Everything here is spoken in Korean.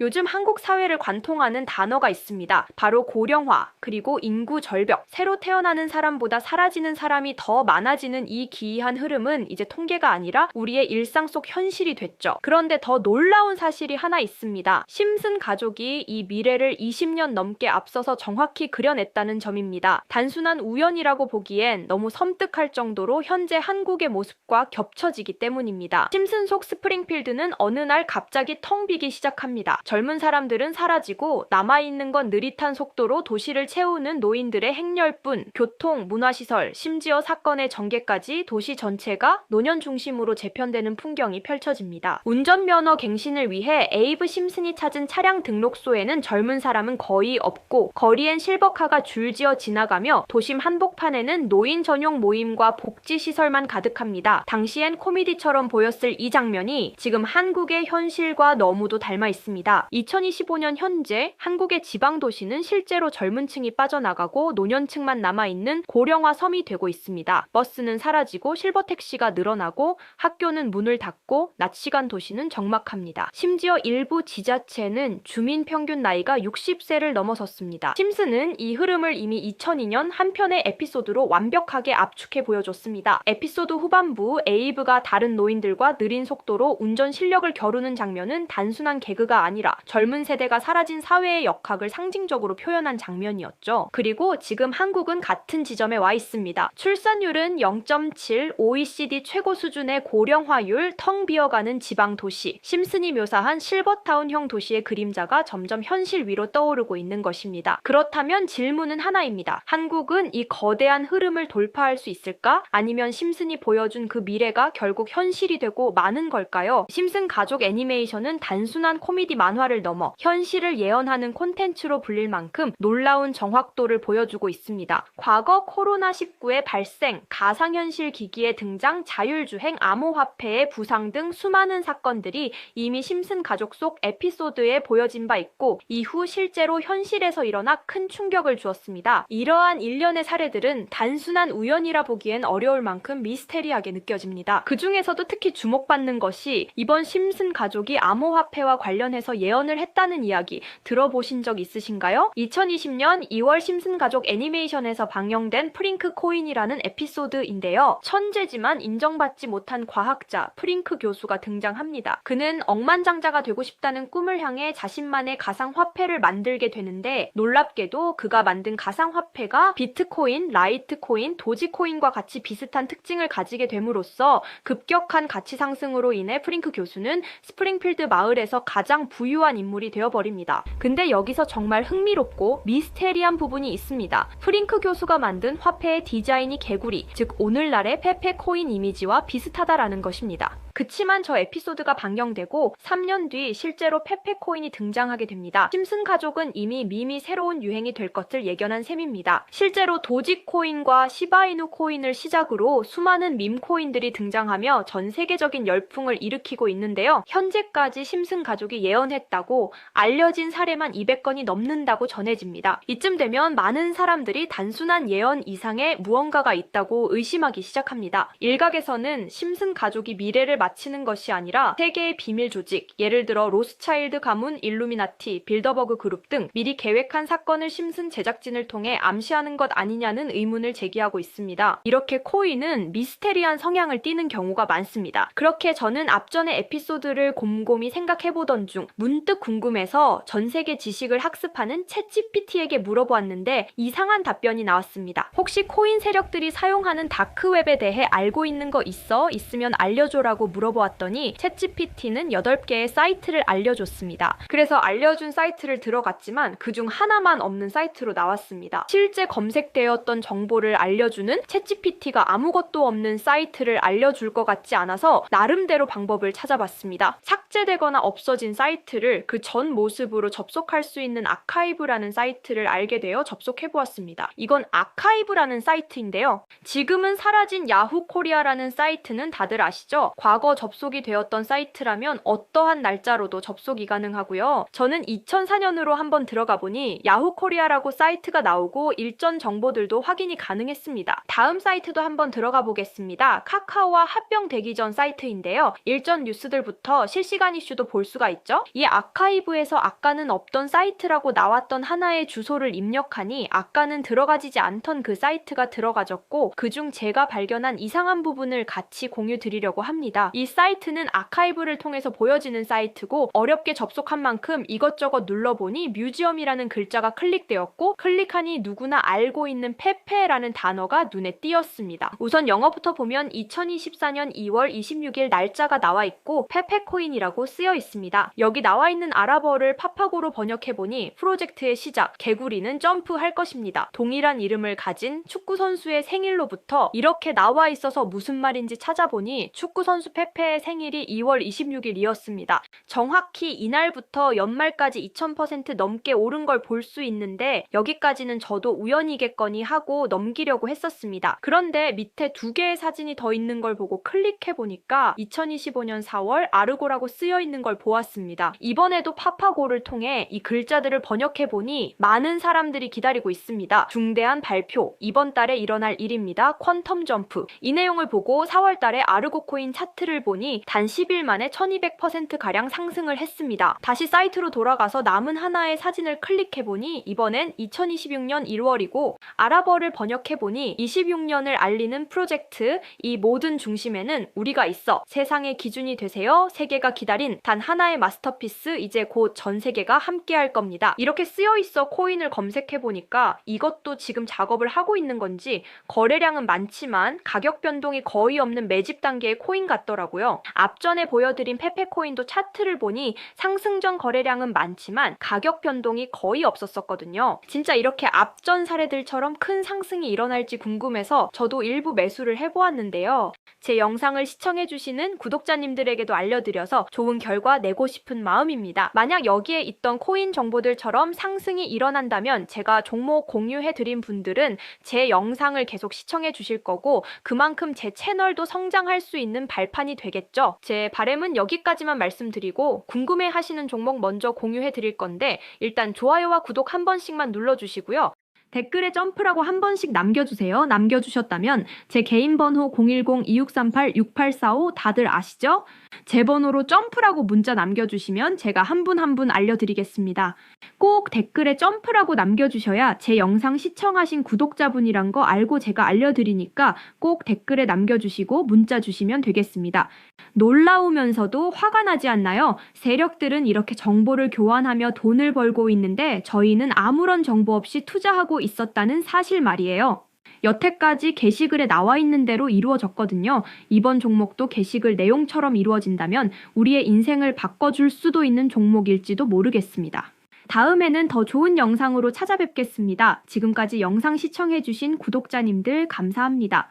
요즘 한국 사회를 관통하는 단어가 있습니다. 바로 고령화, 그리고 인구 절벽, 새로 태어나는 사람보다 사라지는 사람이 더 많아지는 이 기이한 흐름은 이제 통계가 아니라 우리의 일상 속 현실이 됐죠. 그런데 더 놀라운 사실이 하나 있습니다. 심슨 가족이 이 미래를 20년 넘게 앞서서 정확히 그려냈다는 점입니다. 단순한 우연이라고 보기엔 너무 섬뜩할 정도로 현재 한국의 모습과 겹쳐지기 때문입니다. 심슨 속 스프링필드는 어느 날 갑자기 텅 비기 시작합니다. 젊은 사람들은 사라지고 남아있는 건 느릿한 속도로 도시를 채우는 노인들의 행렬뿐, 교통, 문화시설, 심지어 사건의 전개까지 도시 전체가 노년 중심으로 재편되는 풍경이 펼쳐집니다. 운전면허 갱신을 위해 에이브 심슨이 찾은 차량 등록소에는 젊은 사람은 거의 없고 거리엔 실버카가 줄지어 지나가며 도심 한복판에는 노인 전용 모임과 복지시설만 가득합니다. 당시엔 코미디처럼 보였을 이 장면이 지금 한국의 현실과 너무도 닮아 있습니다. 2025년 현재 한국의 지방 도시는 실제로 젊은 층이 빠져나가고 노년층만 남아있는 고령화 섬이 되고 있습니다. 버스는 사라지고 실버택시가 늘어나고 학교는 문을 닫고 낮 시간 도시는 적막합니다. 심지어 일부 지자체는 주민 평균 나이가 60세를 넘어섰습니다. 심슨은 이 흐름을 이미 2002년 한 편의 에피소드로 완벽하게 압축해 보여줬습니다. 에피소드 후반부 에이브가 다른 노인들과 느린 속도로 운전 실력을 겨루는 장면은 단순한 개그가 아니라 젊은 세대가 사라진 사회의 역학을 상징적으로 표현한 장면이었죠. 그리고 지금 한국은 같은 지점에 와 있습니다. 출산율은 0.7, OECD 최고 수준의 고령화율, 텅 비어가는 지방 도시, 심슨이 묘사한 실버타운형 도시의 그림자가 점점 현실 위로 떠오르고 있는 것입니다. 그렇다면 질문은 하나입니다. 한국은 이 거대한 흐름을 돌파할 수 있을까? 아니면 심슨이 보여준 그 미래가 결국 현실이 되고 마는 걸까요? 심슨 가족 애니메이션은 단순한 코미디 만화를 넘어 현실을 예언하는 콘텐츠로 불릴 만큼 놀라운 정확도를 보여주고 있습니다. 과거 코로나19의 발생, 가상현실 기기의 등장, 자율주행, 암호화폐의 부상 등 수많은 사건들이 이미 심슨 가족 속 에피소드에 보여진 바 있고 이후 실제로 현실에서 일어나 큰 충격을 주었습니다. 이러한 일련의 사례들은 단순한 우연이라 보기엔 어려울 만큼 미스테리하게 느껴집니다. 그 중에서도 특히 주목받는 것이 이번 심슨 가족이 암호화폐와 관련해서 예언을 했다는 이야기 들어보신 적 있으신가요? 2020년 2월 심슨 가족 애니메이션에서 방영된 프링크 코인이라는 에피소드인데요. 천재지만 인정받지 못한 과학자 프링크 교수가 등장합니다. 그는 억만장자가 되고 싶다는 꿈을 향해 자신만의 가상화폐를 만들게 되는데 놀랍게도 그가 만든 가상화폐가 비트코인, 라이트코인, 도지코인과 같이 비슷한 특징을 가지게 됨으로써 급격한 가치 상승으로 인해 프링크 교수는 스프링필드 마을에서 가장 부유한 인물이 되어버립니다. 근데 여기서 정말 흥미롭고 미스테리한 부분이 있습니다. 프링크 교수가 만든 화폐의 디자인이 개구리, 즉 오늘날의 페페코인 이미지와 비슷하다라는 것입니다. 그치만 저 에피소드가 방영되고 3년 뒤 실제로 페페코인이 등장하게 됩니다. 심슨 가족은 이미 밈이 새로운 유행이 될 것을 예견한 셈입니다. 실제로 도지코인과 시바이누 코인을 시작으로 수많은 밈코인들이 등장하며 전 세계적인 열풍을 일으키고 있는데요. 현재까지 심슨 가족이 예언했다고 알려진 사례만 200건이 넘는다고 전해집니다. 이쯤 되면 많은 사람들이 단순한 예언 이상의 무언가가 있다고 의심하기 시작합니다. 일각에서는 심슨 가족이 미래를 마치는 것이 아니라 세계의 비밀 조직, 예를 들어 로스차일드 가문, 일루미나티, 빌더버그 그룹 등 미리 계획한 사건을 심슨 제작진을 통해 암시하는 것 아니냐는 의문을 제기하고 있습니다. 이렇게 코인은 미스테리한 성향을 띠는 경우가 많습니다. 그렇게 저는 앞전의 에피소드를 곰곰이 생각해보던 중 문득 궁금해서 전 세계 지식을 학습하는 챗GPT에게 물어보았는데 이상한 답변이 나왔습니다. 혹시 코인 세력들이 사용하는 다크웹에 대해 알고 있는 거 있어? 있으면 알려줘라고 물어보았더니 챗GPT는 8개의 사이트를 알려줬습니다. 그래서 알려준 사이트를 들어갔지만 그중 하나만 없는 사이트로 나왔습니다. 실제 검색되었던 정보를 알려주는 챗GPT가 아무것도 없는 사이트를 알려줄 것 같지 않아서 나름대로 방법을 찾아봤습니다. 삭제되거나 없어진 사이트를 그 전 모습으로 접속할 수 있는 아카이브라는 사이트를 알게 되어 접속해보았습니다. 이건 아카이브라는 사이트인데요. 지금은 사라진 야후 코리아라는 사이트는 다들 아시죠? 과거 과거 접속이 되었던 사이트라면 어떠한 날짜로도 접속이 가능하고요. 저는 2004년으로 한번 들어가 보니 야후 코리아라고 사이트가 나오고 일전 정보들도 확인이 가능했습니다. 다음 사이트도 한번 들어가 보겠습니다. 카카오와 합병되기 전 사이트인데요. 일전 뉴스들부터 실시간 이슈도 볼 수가 있죠. 이 아카이브에서 아까는 없던 사이트라고 나왔던 하나의 주소를 입력하니 아까는 들어가지지 않던 그 사이트가 들어가졌고, 그중 제가 발견한 이상한 부분을 같이 공유 드리려고 합니다. 이 사이트는 아카이브를 통해서 보여지는 사이트고, 어렵게 접속한 만큼 이것저것 눌러보니 뮤지엄이라는 글자가 클릭되었고, 클릭하니 누구나 알고 있는 페페라는 단어가 눈에 띄었습니다. 우선 영어부터 보면 2024년 2월 26일 날짜가 나와 있고 페페코인이라고 쓰여 있습니다. 여기 나와 있는 아랍어를 파파고로 번역해보니 프로젝트의 시작, 개구리는 점프할 것입니다. 동일한 이름을 가진 축구선수의 생일로부터 이렇게 나와 있어서 무슨 말인지 찾아보니 축구선수 페페의 생일이 2월 26일이었습니다. 정확히 이날부터 연말까지 2000% 넘게 오른 걸 볼 수 있는데, 여기까지는 저도 우연이겠거니 하고 넘기려고 했었습니다. 그런데 밑에 두 개의 사진이 더 있는 걸 보고 클릭해보니까 2025년 4월 아르고라고 쓰여 있는 걸 보았습니다. 이번에도 파파고를 통해 이 글자들을 번역해보니 많은 사람들이 기다리고 있습니다. 중대한 발표, 이번 달에 일어날 일입니다. 퀀텀 점프. 이 내용을 보고 4월 달에 아르고 코인 차트를 보니 단 10일 만에 1200%가량 상승을 했습니다. 다시 사이트로 돌아가서 남은 하나의 사진을 클릭해보니 이번엔 2026년 1월이고 아랍어를 번역해보니 26년을 알리는 프로젝트, 이 모든 중심에는 우리가 있어. 세상의 기준이 되세요. 세계가 기다린 단 하나의 마스터피스, 이제 곧 전 세계가 함께 할 겁니다. 이렇게 쓰여 있어 코인을 검색해보니까 이것도 지금 작업을 하고 있는 건지 거래량은 많지만 가격 변동이 거의 없는 매집 단계의 코인 같더라고요. 앞전에 보여드린 페페코인도 차트를 보니 상승 전 거래량은 많지만 가격 변동이 거의 없었거든요. 진짜 이렇게 앞전 사례들처럼 큰 상승이 일어날지 궁금해서 저도 일부 매수를 해보았는데요. 제 영상을 시청해주시는 구독자님들에게도 알려드려서 좋은 결과 내고 싶은 마음입니다. 만약 여기에 있던 코인 정보들처럼 상승이 일어난다면 제가 종목 공유해드린 분들은 제 영상을 계속 시청해주실 거고, 그만큼 제 채널도 성장할 수 있는 발판이 되겠죠. 제 바람은 여기까지만 말씀드리고, 궁금해하시는 종목 먼저 공유해드릴 건데 일단 좋아요와 구독 한 번씩만 눌러주시고요. 댓글에 점프라고 한 번씩 남겨주세요. 남겨주셨다면 제 개인 번호 010-2638-6845 다들 아시죠? 제 번호로 점프라고 문자 남겨주시면 제가 한 분 한 분 알려드리겠습니다. 꼭 댓글에 점프라고 남겨주셔야 제 영상 시청하신 구독자분이란 거 알고 제가 알려드리니까 꼭 댓글에 남겨주시고 문자 주시면 되겠습니다. 놀라우면서도 화가 나지 않나요? 세력들은 이렇게 정보를 교환하며 돈을 벌고 있는데 저희는 아무런 정보 없이 투자하고 있었다는 사실 말이에요. 여태까지 게시글에 나와 있는 대로 이루어졌거든요. 이번 종목도 게시글 내용처럼 이루어진다면 우리의 인생을 바꿔줄 수도 있는 종목일지도 모르겠습니다. 다음에는 더 좋은 영상으로 찾아뵙겠습니다. 지금까지 영상 시청해주신 구독자님들 감사합니다.